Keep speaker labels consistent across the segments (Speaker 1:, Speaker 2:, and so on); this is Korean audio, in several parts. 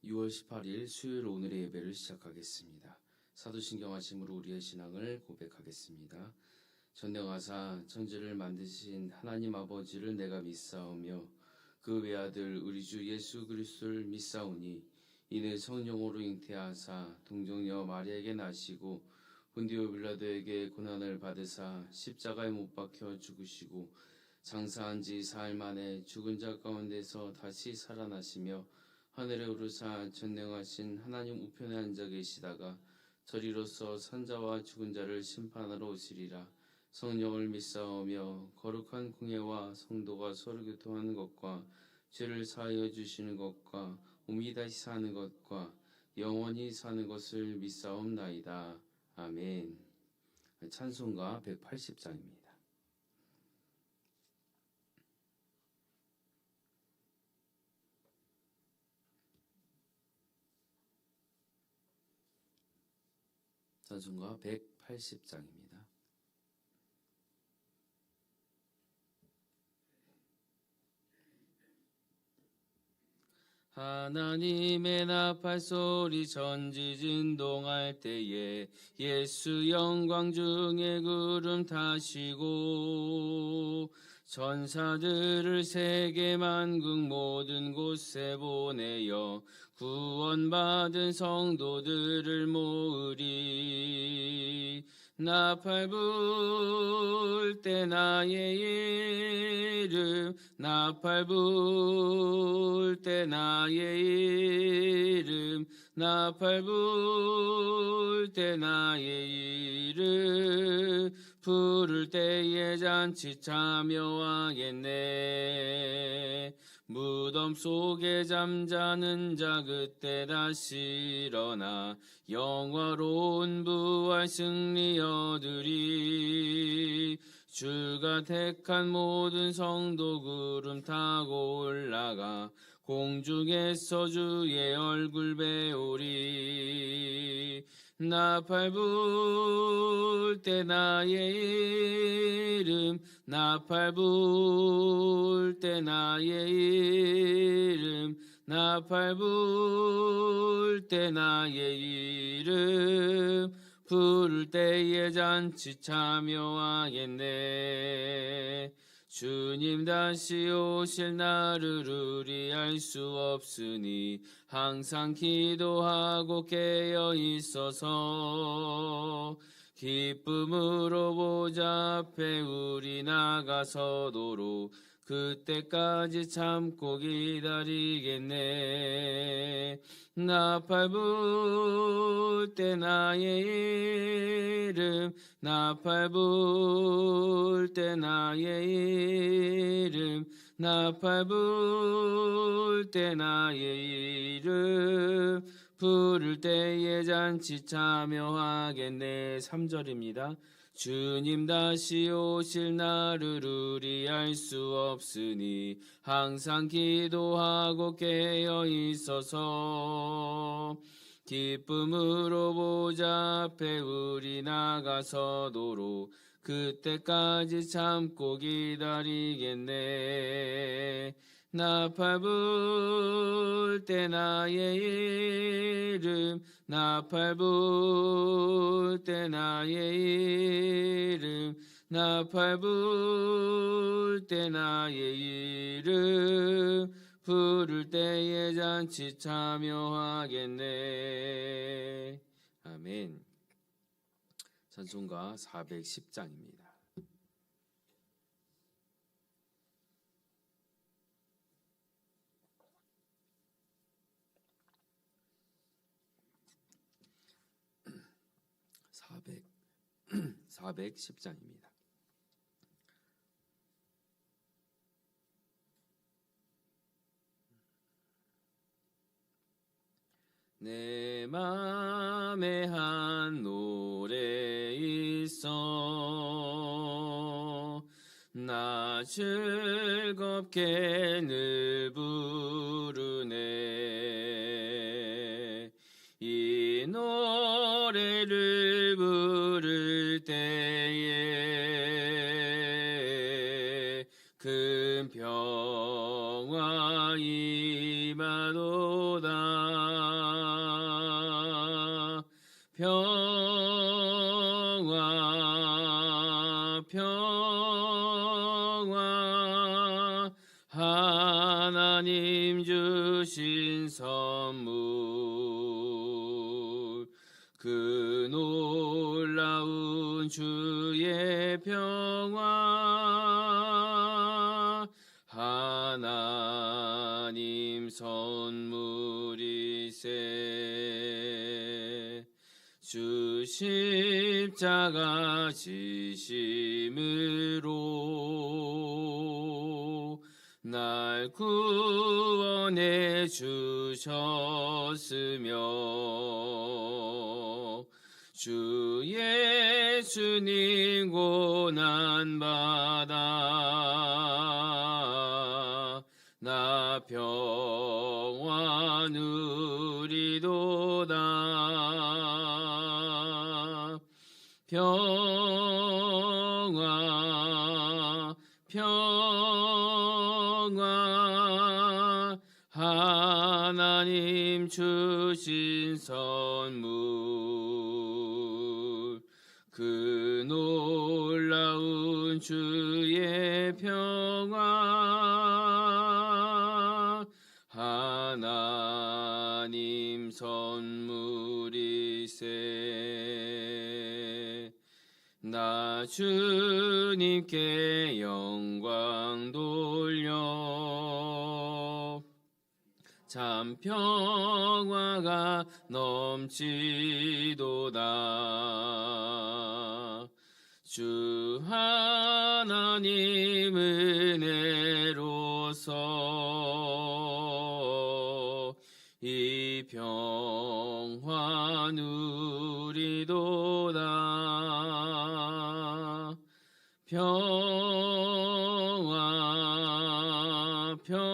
Speaker 1: 6월 18일 수요일 오늘의 예배를 시작하겠습니다. 사도신경 하심으로 우리의 신앙을 고백하겠습니다. 전능하사 천지를 만드신 하나님 아버지를 내가 믿사오며 그 외아들 우리 주 예수 그리스도를 믿사오니 이는 성령으로 잉태하사 동정녀 마리아에게 나시고 본디오 빌라도에게 고난을 받으사 십자가에 못 박혀 죽으시고 장사한 지 사흘 만에 죽은 자 가운데서 다시 살아나시며 하늘에 오르사 전능하신 하나님 우편에 앉아 계시다가 저리로서 산자와 죽은 자를 심판하러 오시리라. 성령을 믿사오며 거룩한 공예와 성도가 서로 교통하는 것과 죄를 사하여 주시는 것과 몸이 다시 사는 것과 영원히 사는 것을 믿사옵나이다. 아멘. 찬송가 180장입니다. 찬송가 180장입니다. 하나님의 나팔 소리 전지진동할 때에 예수 영광 중에 구름 타시고 전사들을 세계 만국 모든 곳에 보내어 구원받은 성도들을 모으리. 나팔 불 때 나의 이름 나팔 불 때 나의 이름 나팔 불 때 나의 이름 부를 때에 잔치 참여하겠네. 무덤 속에 잠자는 자 그때 다시 일어나 영화로운 부활 승리 얻으리. 주가 택한 모든 성도 구름 타고 올라가 공중에서 주의 얼굴 배우리. 나팔 불 때 나의 이름 나팔 불 때 나의 이름 나팔 불 때 나의 이름 부를 때에 잔치 참여하겠네. 주님 다시 오실 날을 우리 알 수 없으니 항상 기도하고 깨어 있어서 기쁨으로 보좌 앞에 우리 나가서도록 그때까지 참고 기다리겠네. 나팔 불 때 나의 이름 나팔 불 때 나의 이름 나팔 불 때 나의 이름 부를 때에 잔치 참여하겠네. 3절입니다. 주님 다시 오실 날을 우리 알 수 없으니 항상 기도하고 깨어 있어서 기쁨으로 보좌 앞에 우리 나가서도록 그때까지 참고 기다리겠네. 나팔 불 때 나의 이름 나팔 불 때 나의 이름 나팔 불 때 나의 이름 부를 때에 잔치 참여하겠네. 아멘. 찬송가 410장입니다. (410) 410장입니다. 내 맘에 한 노래 있어 나 즐겁게 늘 부르네. 이 노래를 부를 때에 큰 평화 임하도다. 평화 하나님 주신 선물 그 놀라운 주의 평화 하나님 선물이세 주 십자가 지심으로 날 구원해 주셨으며 주 예수님 고난받아 나 평화 누리도다 평화 평화 하나님 주신 선물 그 놀라운 주의 평화 하나님 선물이세 나 주님께 영광 돌려 참 평화가 넘치도다 주 하나님 은혜로서 이 평화 누리도다 평화 평화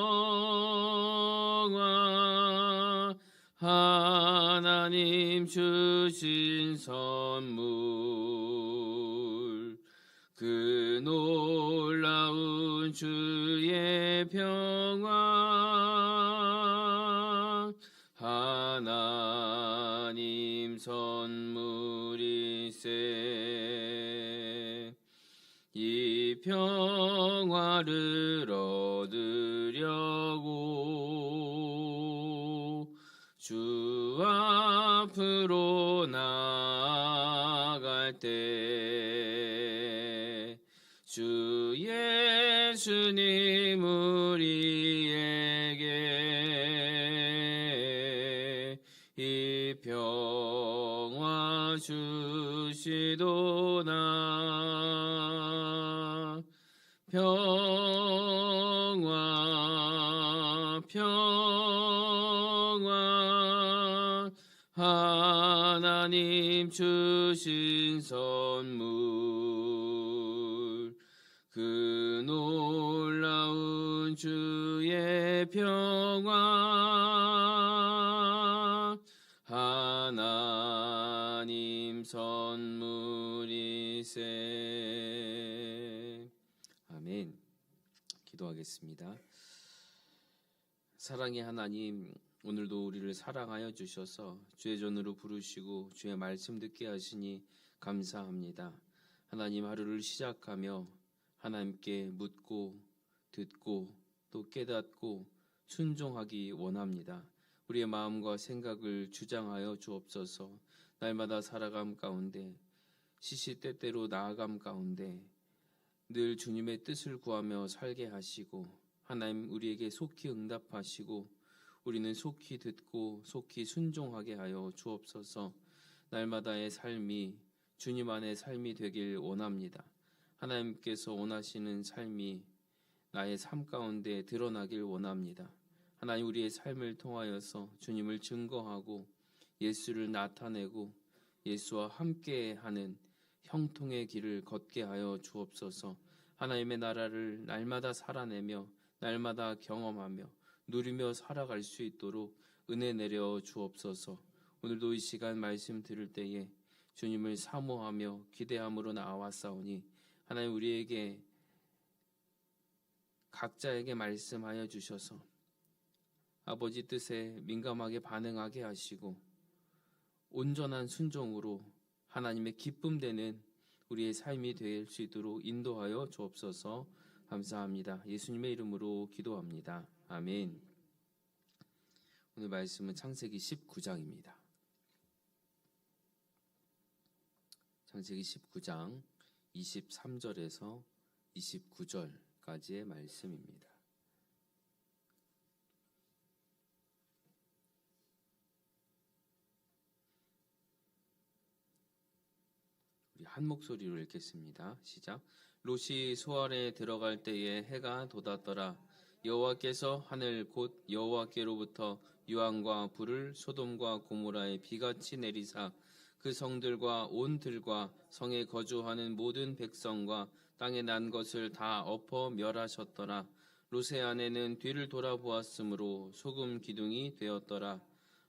Speaker 1: 하나님 주신 선물 그 놀라운 주의 평화 하나님 선물이세 이 평화를 얻으려고 주 앞으로 나아갈 때 주 예수님 우리에게 이 평화 주시도다 평화 평화 하나님 주신 선물 그 놀라운 주의 평화 하나님 선물이세 아멘. 기도하겠습니다. 사랑의 하나님, 오늘도 우리를 사랑하여 주셔서 주의 전으로 부르시고 주의 말씀 듣게 하시니 감사합니다. 하나님, 하루를 시작하며 하나님께 묻고 듣고 또 깨닫고 순종하기 원합니다. 우리의 마음과 생각을 주장하여 주옵소서. 날마다 살아감 가운데 시시때때로 나아감 가운데 늘 주님의 뜻을 구하며 살게 하시고 하나님 우리에게 속히 응답하시고 우리는 속히 듣고 속히 순종하게 하여 주옵소서. 날마다의 삶이 주님 안의 삶이 되길 원합니다. 하나님께서 원하시는 삶이 나의 삶 가운데 드러나길 원합니다. 하나님, 우리의 삶을 통하여서 주님을 증거하고 예수를 나타내고 예수와 함께하는 형통의 길을 걷게 하여 주옵소서. 하나님의 나라를 날마다 살아내며 날마다 경험하며 누리며 살아갈 수 있도록 은혜 내려 주옵소서. 오늘도 이 시간 말씀 들을 때에 주님을 사모하며 기대함으로 나아왔사오니 하나님, 우리에게 각자에게 말씀하여 주셔서 아버지 뜻에 민감하게 반응하게 하시고 온전한 순종으로 하나님의 기쁨 되는 우리의 삶이 될 수 있도록 인도하여 주옵소서. 감사합니다. 예수님의 이름으로 기도합니다. 아멘. 오늘 말씀은 창세기 19장입니다. 창세기 19장 23절에서 29절까지의 말씀입니다. 우리 한 목소리로 읽겠습니다. 시작. 롯이 소알에 들어갈 때에 해가 돋았더라. 여호와께서 하늘 곧 여호와께로부터 유황과 불을 소돔과 고모라에 비같이 내리사 그 성들과 온 들과 성에 거주하는 모든 백성과 땅에 난 것을 다 엎어 멸하셨더라. 롯의 아내는 뒤를 돌아보았으므로 소금 기둥이 되었더라.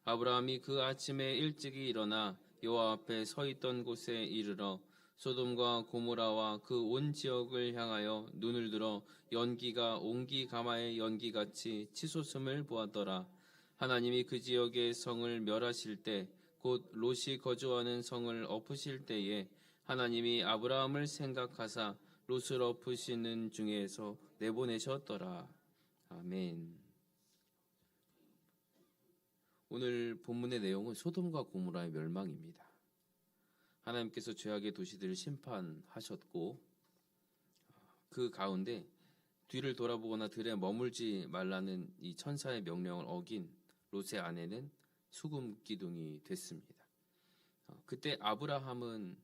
Speaker 1: 아브라함이 그 아침에 일찍이 일어나 여호와 앞에 서 있던 곳에 이르러 소돔과 고모라와 그 온 지역을 향하여 눈을 들어 연기가 옹기 가마의 연기같이 치솟음을 보았더라. 하나님이 그 지역의 성을 멸하실 때 곧 롯이 거주하는 성을 엎으실 때에 하나님이 아브라함을 생각하사 롯을 엎으시는 중에서 내보내셨더라. 아멘. 오늘 본문의 내용은 소돔과 고모라의 멸망입니다. 하나님께서 죄악의 도시들을 심판하셨고 그 가운데 뒤를 돌아보거나 들에 머물지 말라는 이 천사의 명령을 어긴 롯의 아내는 수금 기둥이 됐습니다. 그때 아브라함은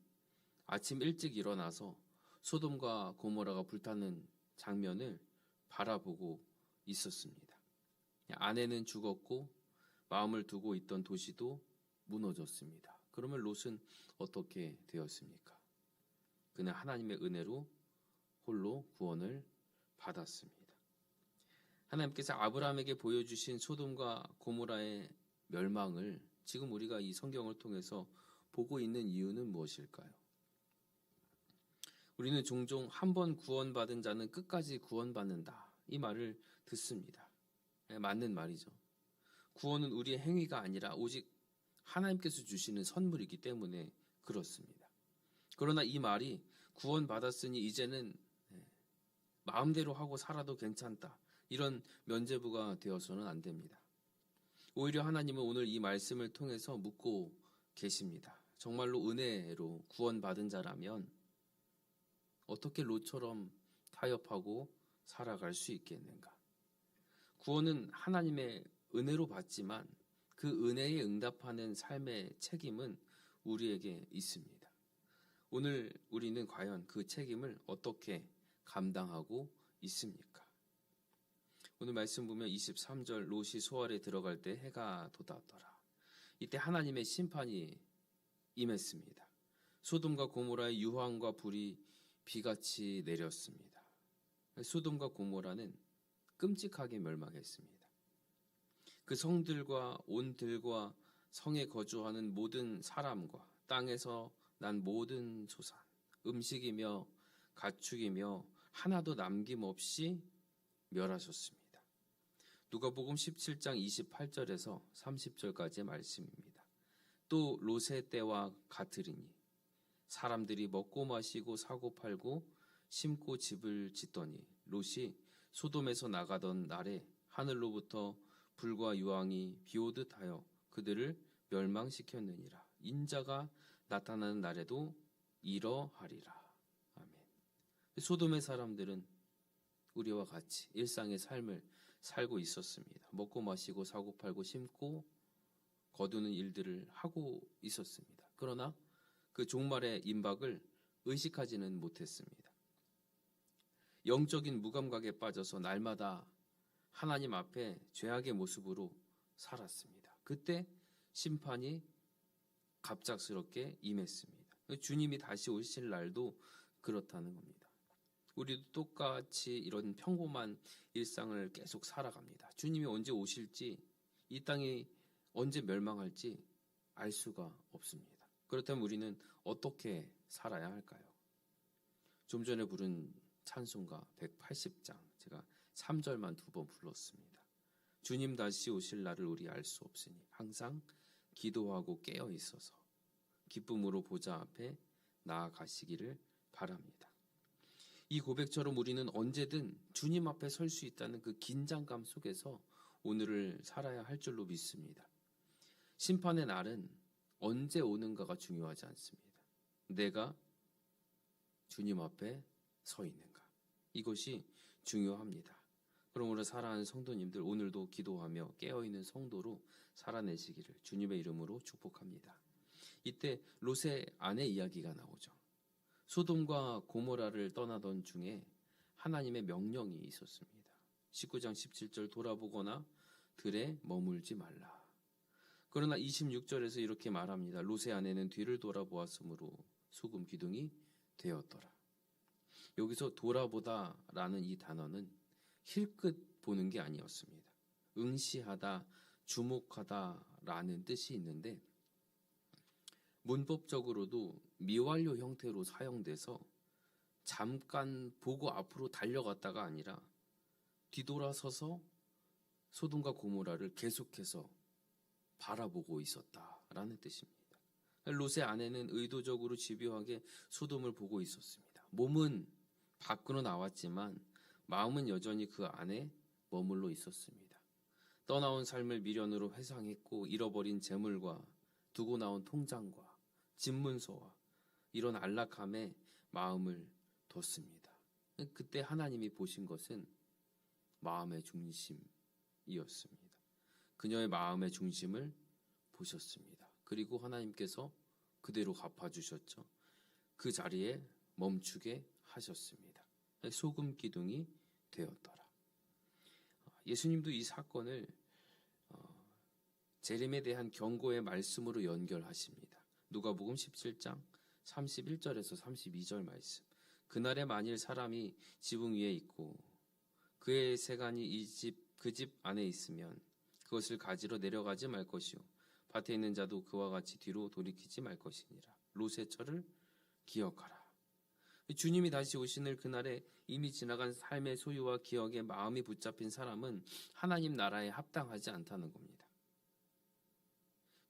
Speaker 1: 아침 일찍 일어나서 소돔과 고모라가 불타는 장면을 바라보고 있었습니다. 아내는 죽었고 마음을 두고 있던 도시도 무너졌습니다. 그러면 롯은 어떻게 되었습니까? 그는 하나님의 은혜로 홀로 구원을 받았습니다. 하나님께서 아브라함에게 보여주신 소돔과 고모라의 멸망을 지금 우리가 이 성경을 통해서 보고 있는 이유는 무엇일까요? 우리는 종종 한 번 구원받은 자는 끝까지 구원받는다. 이 말을 듣습니다. 맞는 말이죠. 구원은 우리의 행위가 아니라 오직 하나님께서 주시는 선물이기 때문에 그렇습니다. 그러나 이 말이 구원받았으니 이제는 마음대로 하고 살아도 괜찮다. 이런 면죄부가 되어서는 안 됩니다. 오히려 하나님은 오늘 이 말씀을 통해서 묻고 계십니다. 정말로 은혜로 구원받은 자라면 어떻게 롯처럼 타협하고 살아갈 수 있겠는가? 구원은 하나님의 은혜로 받지만 그 은혜에 응답하는 삶의 책임은 우리에게 있습니다. 오늘 우리는 과연 그 책임을 어떻게 감당하고 있습니까? 오늘 말씀 보면 23절 롯이 소알에 들어갈 때 해가 돋았더라. 이때 하나님의 심판이 임했습니다. 소돔과 고모라의 유황과 불이 비같이 내렸습니다. 소돔과 고모라는 끔찍하게 멸망했습니다. 그 성들과 온 들과 성에 거주하는 모든 사람과 땅에서 난 모든 소산, 음식이며 가축이며 하나도 남김없이 멸하셨습니다. 누가복음 17장 28절에서 30절까지의 말씀입니다. 또 롯의 때와 같으리니 사람들이 먹고 마시고 사고 팔고 심고 집을 짓더니 롯이 소돔에서 나가던 날에 하늘로부터 불과 유황이 비오듯 하여 그들을 멸망시켰느니라. 인자가 나타나는 날에도 이러하리라. 아멘. 소돔의 사람들은 우리와 같이 일상의 삶을 살고 있었습니다. 먹고 마시고 사고 팔고 심고 거두는 일들을 하고 있었습니다. 그러나 그 종말의 임박을 의식하지는 못했습니다. 영적인 무감각에 빠져서 날마다 하나님 앞에 죄악의 모습으로 살았습니다. 그때 심판이 갑작스럽게 임했습니다. 주님이 다시 오실 날도 그렇다는 겁니다. 우리도 똑같이 이런 평범한 일상을 계속 살아갑니다. 주님이 언제 오실지, 이 땅이 언제 멸망할지 알 수가 없습니다. 그렇다면 우리는 어떻게 살아야 할까요? 좀 전에 부른 찬송가 180장, 제가 3절만 2번 불렀습니다. 주님 다시 오실 날을 우리 알 수 없으니 항상 기도하고 깨어 있어서 기쁨으로 보좌 앞에 나아가시기를 바랍니다. 이 고백처럼 우리는 언제든 주님 앞에 설 수 있다는 그 긴장감 속에서 오늘을 살아야 할 줄로 믿습니다. 심판의 날은 언제 오는가가 중요하지 않습니다. 내가 주님 앞에 서 있는가. 이것이 중요합니다. 그러므로 사랑하는 성도님들, 오늘도 기도하며 깨어있는 성도로 살아내시기를 주님의 이름으로 축복합니다. 이때 롯의 아내 이야기가 나오죠. 소돔과 고모라를 떠나던 중에 하나님의 명령이 있었습니다. 19장 17절 돌아보거나 들에 머물지 말라. 그러나 26절에서 이렇게 말합니다. 롯의 아내는 뒤를 돌아보았으므로 소금 기둥이 되었더라. 여기서 돌아보다라는 이 단어는 힐끗 보는 게 아니었습니다. 응시하다, 주목하다라는 뜻이 있는데 문법적으로도 미완료 형태로 사용돼서 잠깐 보고 앞으로 달려갔다가 아니라 뒤돌아서서 소돔과 고모라를 계속해서 바라보고 있었다라는 뜻입니다. 롯의 아내는 의도적으로 집요하게 소돔을 보고 있었습니다. 몸은 밖으로 나왔지만 마음은 여전히 그 안에 머물러 있었습니다. 떠나온 삶을 미련으로 회상했고 잃어버린 재물과 두고 나온 통장과 집문서와 이런 안락함에 마음을 뒀습니다. 그때 하나님이 보신 것은 마음의 중심이었습니다. 그녀의 마음의 중심을 보셨습니다. 그리고 하나님께서 그대로 갚아주셨죠. 그 자리에 멈추게 하셨습니다. 소금 기둥이 되었더라. 예수님도 이 사건을 재림에 대한 경고의 말씀으로 연결하십니다. 누가복음 17장 31절에서 32절 말씀. 그날에 만일 사람이 지붕 위에 있고 그의 세간이 그 집 안에 있으면 그것을 가지러 내려가지 말 것이요 밭에 있는 자도 그와 같이 뒤로 돌이키지 말 것이니라. 롯의 철을 기억하라. 주님이 다시 오시는 그날에 이미 지나간 삶의 소유와 기억에 마음이 붙잡힌 사람은 하나님 나라에 합당하지 않다는 겁니다.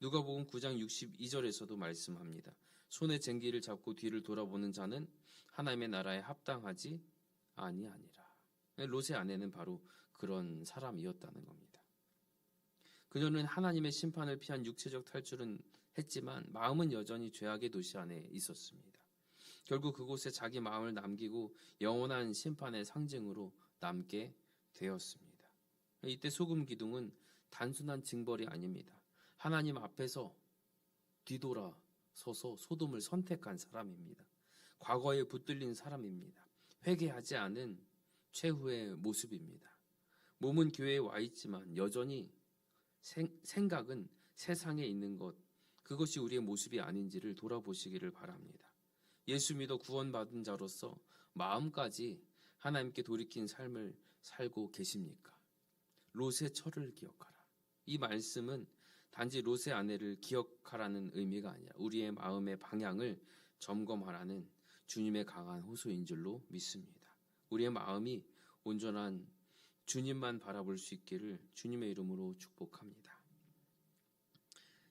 Speaker 1: 누가복음 9장 62절에서도 말씀합니다. 손에 쟁기를 잡고 뒤를 돌아보는 자는 하나님의 나라에 합당하지 아니하니라. 롯의 아내는 바로 그런 사람이었다는 겁니다. 그녀는 하나님의 심판을 피한 육체적 탈출은 했지만 마음은 여전히 죄악의 도시 안에 있었습니다. 결국 그곳에 자기 마음을 남기고 영원한 심판의 상징으로 남게 되었습니다. 이때 소금 기둥은 단순한 징벌이 아닙니다. 하나님 앞에서 뒤돌아서서 소돔을 선택한 사람입니다. 과거에 붙들린 사람입니다. 회개하지 않은 최후의 모습입니다. 몸은 교회에 와 있지만 여전히 생각은 세상에 있는 것, 그것이 우리의 모습이 아닌지를 돌아보시기를 바랍니다. 예수 믿어 구원받은 자로서 마음까지 하나님께 돌이킨 삶을 살고 계십니까? 롯의 철을 기억하라. 이 말씀은 단지 롯의 아내를 기억하라는 의미가 아니라 우리의 마음의 방향을 점검하라는 주님의 강한 호소인 줄로 믿습니다. 우리의 마음이 온전한 주님만 바라볼 수 있기를 주님의 이름으로 축복합니다.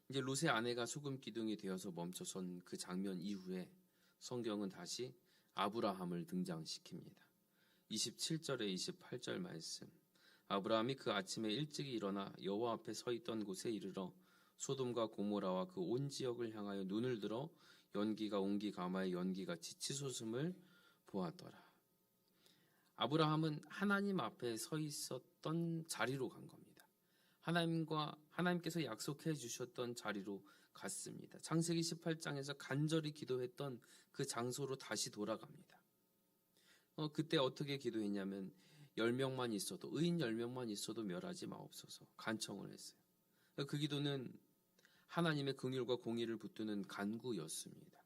Speaker 1: 이제 롯의 아내가 소금 기둥이 되어서 멈춰선 그 장면 이후에 성경은 다시 아브라함을 등장시킵니다. 27절에 28절 말씀. 아브라함이 그 아침에 일찍이 일어나 여호와 앞에 서 있던 곳에 이르러 소돔과 고모라와 그 온 지역을 향하여 눈을 들어 연기가 옹기 가마의 연기같이 치솟음을 보았더라. 아브라함은 하나님 앞에 서 있었던 자리로 간 겁니다. 하나님께서 약속해 주셨던 자리로 갔습니다. 창세기 18장에서 간절히 기도했던 그 장소로 다시 돌아갑니다. 그때 어떻게 기도했냐면 10명만 있어도 의인 10명만 있어도 멸하지 마옵소서 간청을 했어요. 그 기도는 하나님의 긍휼과 공의를 붙드는 간구였습니다.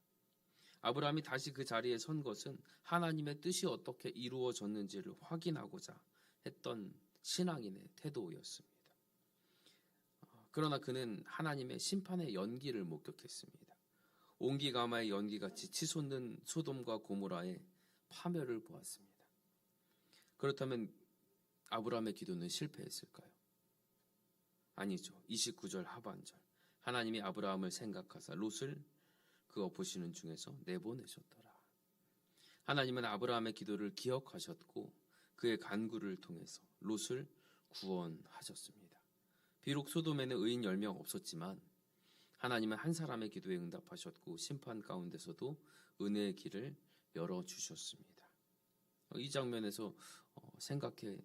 Speaker 1: 아브라함이 다시 그 자리에 선 것은 하나님의 뜻이 어떻게 이루어졌는지를 확인하고자 했던 신앙인의 태도였습니다. 그러나 그는 하나님의 심판의 연기를 목격했습니다. 옹기가마의 연기같이 치솟는 소돔과 고모라의 파멸을 보았습니다. 그렇다면 아브라함의 기도는 실패했을까요? 아니죠. 29절 하반절. 하나님이 아브라함을 생각하사 롯을 그 엎으시는 중에서 내보내셨더라. 하나님은 아브라함의 기도를 기억하셨고 그의 간구를 통해서 롯을 구원하셨습니다. 비록 소돔에는 의인 10명 없었지만 하나님은 한 사람의 기도에 응답하셨고 심판 가운데서도 은혜의 길을 열어주셨습니다. 이 장면에서 생각해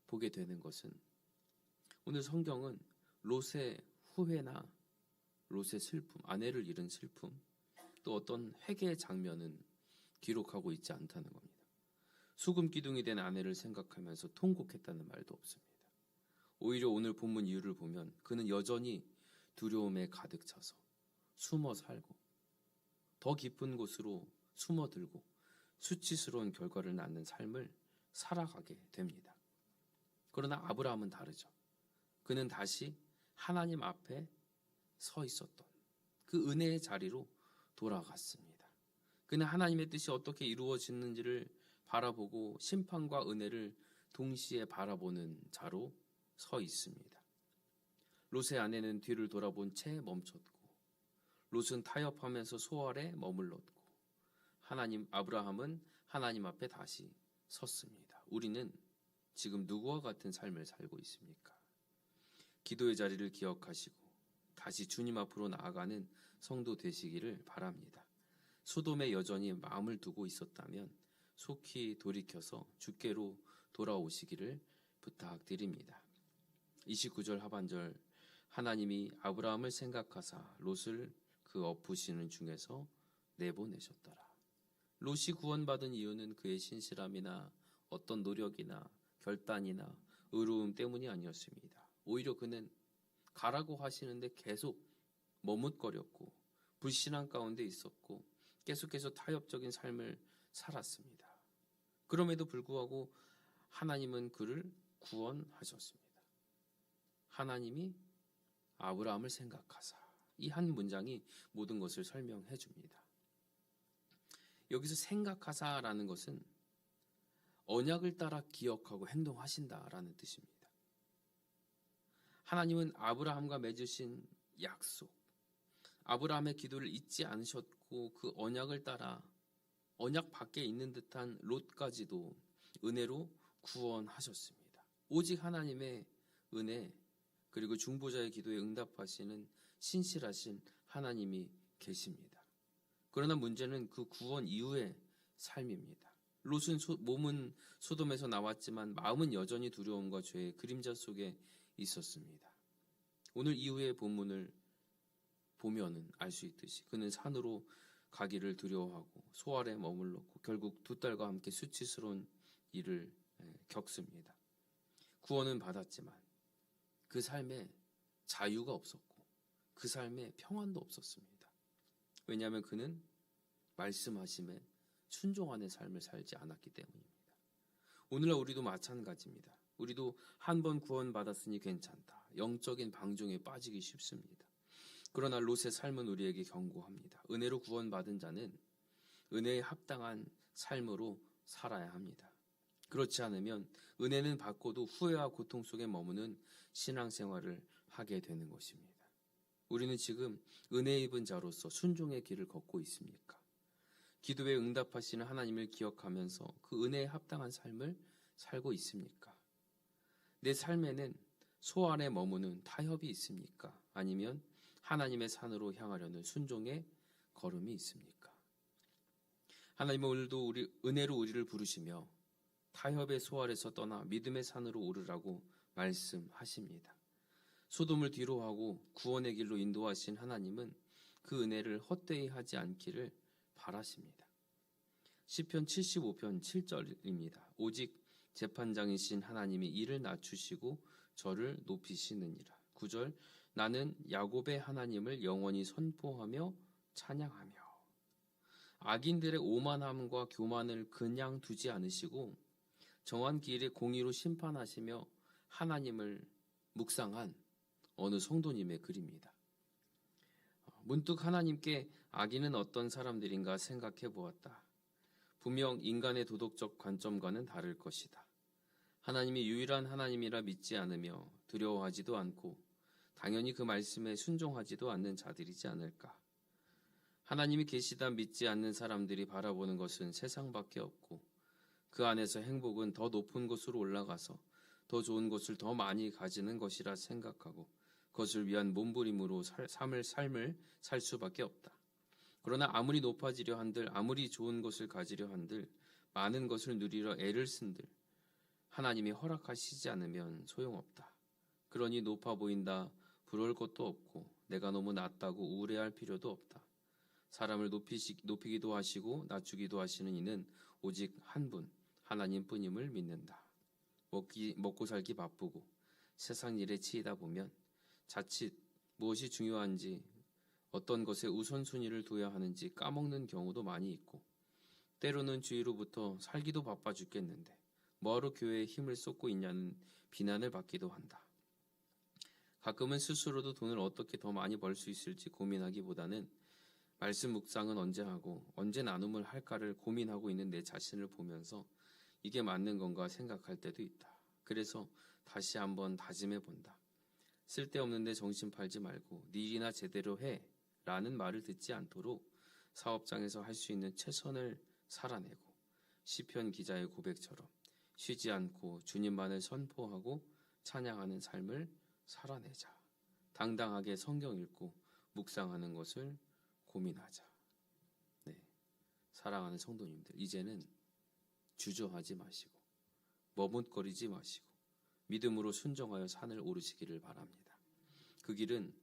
Speaker 1: 보게 되는 것은 오늘 성경은 롯의 후회나 롯의 슬픔, 아내를 잃은 슬픔, 또 어떤 회개의 장면은 기록하고 있지 않다는 겁니다. 수금 기둥이 된 아내를 생각하면서 통곡했다는 말도 없습니다. 오히려 오늘 본문 이유를 보면 그는 여전히 두려움에 가득 차서 숨어 살고 더 깊은 곳으로 숨어들고 수치스러운 결과를 낳는 삶을 살아가게 됩니다. 그러나 아브라함은 다르죠. 그는 다시 하나님 앞에 서 있었던 그 은혜의 자리로 돌아갔습니다. 그는 하나님의 뜻이 어떻게 이루어지는지를 바라보고 심판과 은혜를 동시에 바라보는 자로 서 있습니다. 롯의 아내는 뒤를 돌아본 채 멈췄고 롯은 타협하면서 소알에 머물렀고 아브라함은 하나님 앞에 다시 섰습니다. 우리는 지금 누구와 같은 삶을 살고 있습니까? 기도의 자리를 기억하시고 다시 주님 앞으로 나아가는 성도 되시기를 바랍니다. 소돔에 여전히 마음을 두고 있었다면 속히 돌이켜서 주께로 돌아오시기를 부탁드립니다. 29절 하반절 하나님이 아브라함을 생각하사 롯을 그 엎으시는 중에서 내보내셨더라. 롯이 구원받은 이유는 그의 신실함이나 어떤 노력이나 결단이나 의로움 때문이 아니었습니다. 오히려 그는 가라고 하시는데 계속 머뭇거렸고 불신앙 가운데 있었고 계속해서 타협적인 삶을 살았습니다. 그럼에도 불구하고 하나님은 그를 구원하셨습니다. 하나님이 아브라함을 생각하사, 이 한 문장이 모든 것을 설명해 줍니다. 여기서 생각하사라는 것은 언약을 따라 기억하고 행동하신다라는 뜻입니다. 하나님은 아브라함과 맺으신 약속, 아브라함의 기도를 잊지 않으셨고 그 언약을 따라 언약 밖에 있는 듯한 롯까지도 은혜로 구원하셨습니다. 오직 하나님의 은혜 그리고 중보자의 기도에 응답하시는 신실하신 하나님이 계십니다. 그러나 문제는 그 구원 이후의 삶입니다. 롯은 몸은 소돔에서 나왔지만 마음은 여전히 두려움과 죄의 그림자 속에 있었습니다. 오늘 이후의 본문을 보면은 알 수 있듯이 그는 산으로 가기를 두려워하고 소알에 머물렀고 결국 두 딸과 함께 수치스러운 일을 겪습니다. 구원은 받았지만 그 삶에 자유가 없었고 그 삶에 평안도 없었습니다. 왜냐하면 그는 말씀하심에 순종하는 삶을 살지 않았기 때문입니다. 오늘날 우리도 마찬가지입니다. 우리도 한 번 구원받았으니 괜찮다. 영적인 방종에 빠지기 쉽습니다. 그러나 롯의 삶은 우리에게 경고합니다. 은혜로 구원받은 자는 은혜에 합당한 삶으로 살아야 합니다. 그렇지 않으면 은혜는 받고도 후회와 고통 속에 머무는 신앙생활을 하게 되는 것입니다. 우리는 지금 은혜 입은 자로서 순종의 길을 걷고 있습니까? 기도에 응답하시는 하나님을 기억하면서 그 은혜에 합당한 삶을 살고 있습니까? 내 삶에는 소 안에 머무는 타협이 있습니까? 아니면 하나님의 산으로 향하려는 순종의 걸음이 있습니까? 하나님은 오늘도 은혜로 우리를 부르시며 타협의 소알에서 떠나 믿음의 산으로 오르라고 말씀하십니다. 소돔을 뒤로하고 구원의 길로 인도하신 하나님은 그 은혜를 헛되이 하지 않기를 바라십니다. 시편 75편 7절입니다. 오직 재판장이신 하나님이 이를 낮추시고 저를 높이시느니라. 9절 나는 야곱의 하나님을 영원히 선포하며 찬양하며. 악인들의 오만함과 교만을 그냥 두지 않으시고 정한 길에 공의로 심판하시며 하나님을 묵상한 어느 성도님의 글입니다. 문득 하나님께 악인은 어떤 사람들인가 생각해 보았다. 분명 인간의 도덕적 관점과는 다를 것이다. 하나님이 유일한 하나님이라 믿지 않으며 두려워하지도 않고 당연히 그 말씀에 순종하지도 않는 자들이지 않을까. 하나님이 계시다 믿지 않는 사람들이 바라보는 것은 세상밖에 없고 그 안에서 행복은 더 높은 곳으로 올라가서 더 좋은 것을 더 많이 가지는 것이라 생각하고 그것을 위한 몸부림으로 삶을 살 수밖에 없다. 그러나 아무리 높아지려 한들 아무리 좋은 것을 가지려 한들 많은 것을 누리려 애를 쓴들 하나님이 허락하시지 않으면 소용없다. 그러니 높아 보인다 부러울 것도 없고 내가 너무 낮다고 우울해할 필요도 없다. 사람을 높이기도 하시고 낮추기도 하시는 이는 오직 한 분 하나님뿐임을 믿는다. 먹고 살기 바쁘고 세상 일에 치이다 보면 자칫 무엇이 중요한지 어떤 것에 우선순위를 둬야 하는지 까먹는 경우도 많이 있고 때로는 주위로부터 살기도 바빠 죽겠는데 뭐하러 교회에 힘을 쏟고 있냐는 비난을 받기도 한다. 가끔은 스스로도 돈을 어떻게 더 많이 벌 수 있을지 고민하기보다는 말씀 묵상은 언제 하고 언제 나눔을 할까를 고민하고 있는 내 자신을 보면서 이게 맞는 건가 생각할 때도 있다. 그래서 다시 한번 다짐해 본다. 쓸데없는데 정신 팔지 말고 네 일이나 제대로 해 라는 말을 듣지 않도록 사업장에서 할 수 있는 최선을 살아내고 시편 기자의 고백처럼 쉬지 않고 주님만을 선포하고 찬양하는 삶을 살아내자. 당당하게 성경 읽고 묵상하는 것을 고민하자. 네, 사랑하는 성도님들, 이제는 주저하지 마시고 머뭇거리지 마시고 믿음으로 순종하여 산을 오르시기를 바랍니다. 그 길은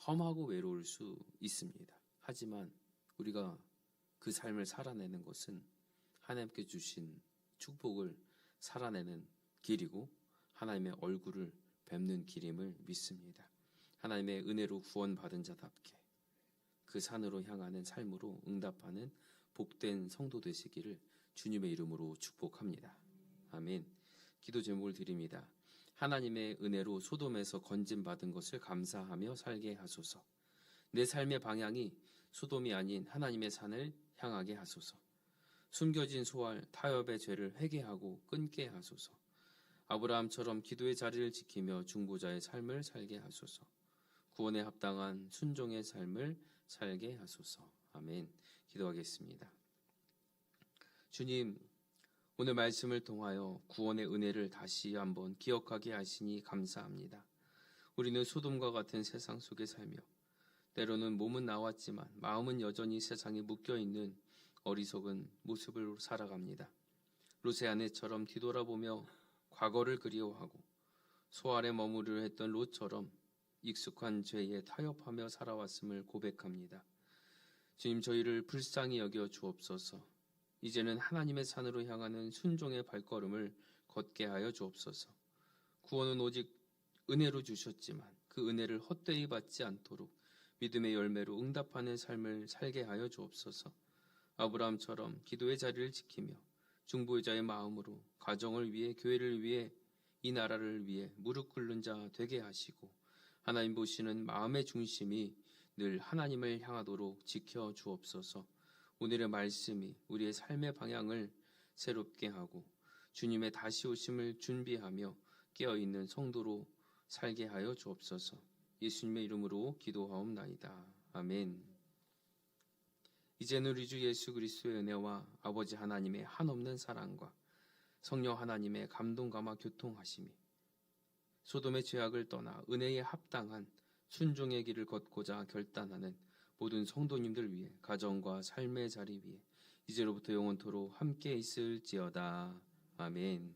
Speaker 1: 험하고 외로울 수 있습니다. 하지만 우리가 그 삶을 살아내는 것은 하나님께 주신 축복을 살아내는 길이고 하나님의 얼굴을 뵙는 길임을 믿습니다. 하나님의 은혜로 구원받은 자답게 그 산으로 향하는 삶으로 응답하는 복된 성도 되시기를 주님의 이름으로 축복합니다. 아멘. 기도 제목을 드립니다. 하나님의 은혜로 소돔에서 건짐받은 것을 감사하며 살게 하소서. 내 삶의 방향이 소돔이 아닌 하나님의 산을 향하게 하소서. 숨겨진 소알, 타협의 죄를 회개하고 끊게 하소서. 아브라함처럼 기도의 자리를 지키며 중보자의 삶을 살게 하소서. 구원에 합당한 순종의 삶을 살게 하소서. 아멘. 기도하겠습니다. 주님, 오늘 말씀을 통하여 구원의 은혜를 다시 한번 기억하게 하시니 감사합니다. 우리는 소돔과 같은 세상 속에 살며 때로는 몸은 나왔지만 마음은 여전히 세상에 묶여있는 어리석은 모습으로 살아갑니다. 롯의 아내처럼 뒤돌아보며 과거를 그리워하고 소알에 머무르려 했던 롯처럼 익숙한 죄에 타협하며 살아왔음을 고백합니다. 주님, 저희를 불쌍히 여겨 주옵소서. 이제는 하나님의 산으로 향하는 순종의 발걸음을 걷게 하여 주옵소서. 구원은 오직 은혜로 주셨지만 그 은혜를 헛되이 받지 않도록 믿음의 열매로 응답하는 삶을 살게 하여 주옵소서. 아브라함처럼 기도의 자리를 지키며 중보자의 마음으로 가정을 위해, 교회를 위해, 이 나라를 위해 무릎 꿇는 자 되게 하시고 하나님 보시는 마음의 중심이 늘 하나님을 향하도록 지켜 주옵소서. 오늘의 말씀이 우리의 삶의 방향을 새롭게 하고 주님의 다시 오심을 준비하며 깨어있는 성도로 살게 하여 주옵소서. 예수님의 이름으로 기도하옵나이다. 아멘. 이제는 우리 주 예수 그리스도의 은혜와 아버지 하나님의 한없는 사랑과 성령 하나님의 감동감화 교통하심이 소돔의 죄악을 떠나 은혜에 합당한 순종의 길을 걷고자 결단하는 모든 성도님들 위해 가정과 삶의 자리 위에 이제로부터 영원토록 함께 있을지어다. 아멘.